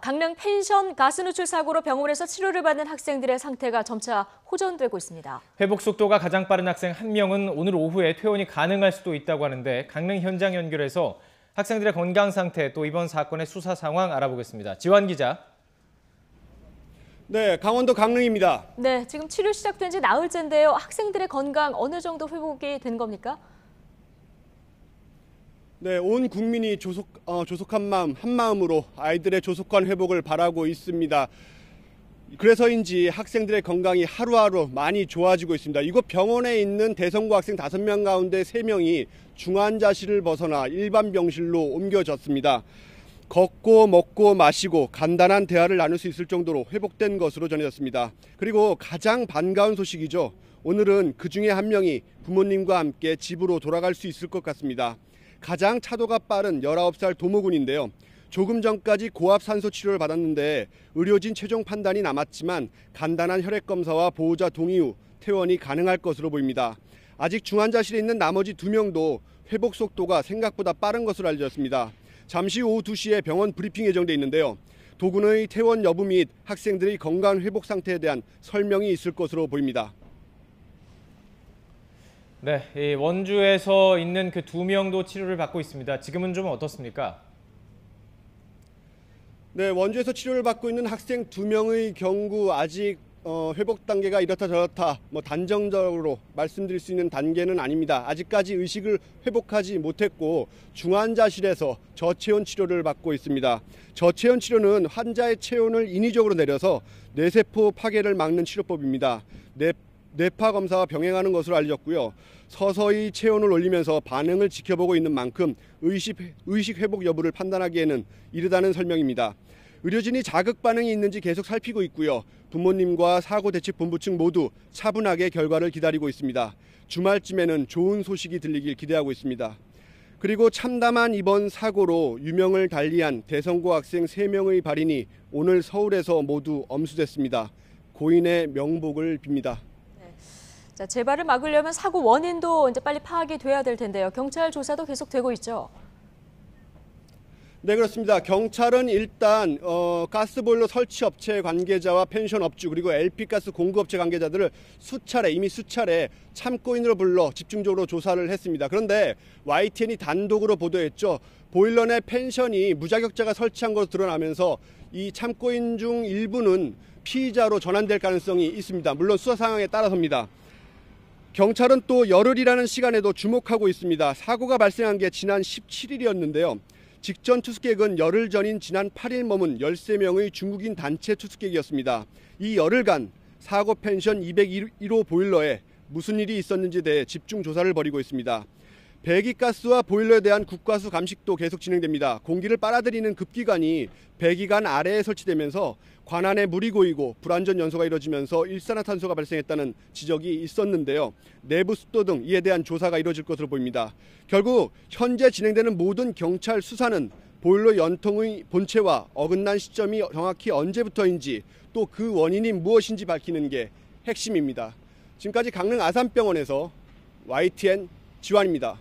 강릉 펜션 가스 누출 사고로 병원에서 치료를 받는 학생들의 상태가 점차 호전되고 있습니다. 회복 속도가 가장 빠른 학생 한 명은 오늘 오후에 퇴원이 가능할 수도 있다고 하는데 강릉 현장 연결해서 학생들의 건강 상태 또 이번 사건의 수사 상황 알아보겠습니다. 지환 기자. 네, 강원도 강릉입니다. 네, 지금 치료 시작된 지 나흘째인데요. 학생들의 건강 어느 정도 회복이 된 겁니까? 네, 온 국민이 조속한 마음, 한마음으로 아이들의 조속한 회복을 바라고 있습니다. 그래서인지 학생들의 건강이 하루하루 많이 좋아지고 있습니다. 이곳 병원에 있는 대성고 학생 5명 가운데 3명이 중환자실을 벗어나 일반 병실로 옮겨졌습니다. 걷고 먹고 마시고 간단한 대화를 나눌 수 있을 정도로 회복된 것으로 전해졌습니다. 그리고 가장 반가운 소식이죠. 오늘은 그 중에 한 명이 부모님과 함께 집으로 돌아갈 수 있을 것 같습니다. 가장 차도가 빠른 19살 도모군인데요. 조금 전까지 고압 산소 치료를 받았는데 의료진 최종 판단이 남았지만 간단한 혈액 검사와 보호자 동의 후 퇴원이 가능할 것으로 보입니다. 아직 중환자실에 있는 나머지 2명도 회복 속도가 생각보다 빠른 것으로 알려졌습니다. 잠시 오후 2시에 병원 브리핑 예정돼 있는데요. 도군의 퇴원 여부 및 학생들의 건강 회복 상태에 대한 설명이 있을 것으로 보입니다. 네, 원주에서 있는 그 2명도 치료를 받고 있습니다. 지금은 좀 어떻습니까? 네, 원주에서 치료를 받고 있는 학생 2명의 경우 아직 회복 단계가 이렇다 저렇다 단정적으로 말씀드릴 수 있는 단계는 아닙니다. 아직까지 의식을 회복하지 못했고 중환자실에서 저체온 치료를 받고 있습니다. 저체온 치료는 환자의 체온을 인위적으로 내려서 뇌세포 파괴를 막는 치료법입니다. 뇌파 검사와 병행하는 것으로 알려졌고요. 서서히 체온을 올리면서 반응을 지켜보고 있는 만큼 의식 회복 여부를 판단하기에는 이르다는 설명입니다. 의료진이 자극 반응이 있는지 계속 살피고 있고요. 부모님과 사고대책본부 측 모두 차분하게 결과를 기다리고 있습니다. 주말쯤에는 좋은 소식이 들리길 기대하고 있습니다. 그리고 참담한 이번 사고로 유명을 달리한 대성고 학생 3명의 발인이 오늘 서울에서 모두 엄수됐습니다. 고인의 명복을 빕니다. 자, 재발을 막으려면 사고 원인도 이제 빨리 파악이 돼야 될 텐데요. 경찰 조사도 계속되고 있죠. 네, 그렇습니다. 경찰은 일단 가스보일러 설치업체 관계자와 펜션 업주 그리고 LP가스 공급업체 관계자들을 이미 수차례 참고인으로 불러 집중적으로 조사를 했습니다. 그런데 YTN이 단독으로 보도했죠. 보일러 내 펜션이 무자격자가 설치한 것으로 드러나면서 이 참고인 중 일부는 피의자로 전환될 가능성이 있습니다. 물론 수사 상황에 따라서입니다. 경찰은 또 열흘이라는 시간에도 주목하고 있습니다. 사고가 발생한 게 지난 17일이었는데요. 직전 투숙객은 열흘 전인 지난 8일 머문 13명의 중국인 단체 투숙객이었습니다. 이 열흘간 사고 펜션 201호 보일러에 무슨 일이 있었는지에 대해 집중 조사를 벌이고 있습니다. 배기가스와 보일러에 대한 국가수 감식도 계속 진행됩니다. 공기를 빨아들이는 급기관이 배기관 아래에 설치되면서 관안에 물이 고이고 불완전 연소가 이뤄지면서 일산화탄소가 발생했다는 지적이 있었는데요. 내부 습도 등 이에 대한 조사가 이뤄질 것으로 보입니다. 결국 현재 진행되는 모든 경찰 수사는 보일러 연통의 본체와 어긋난 시점이 정확히 언제부터인지 또 그 원인이 무엇인지 밝히는 게 핵심입니다. 지금까지 강릉 아산병원에서 YTN 지환입니다.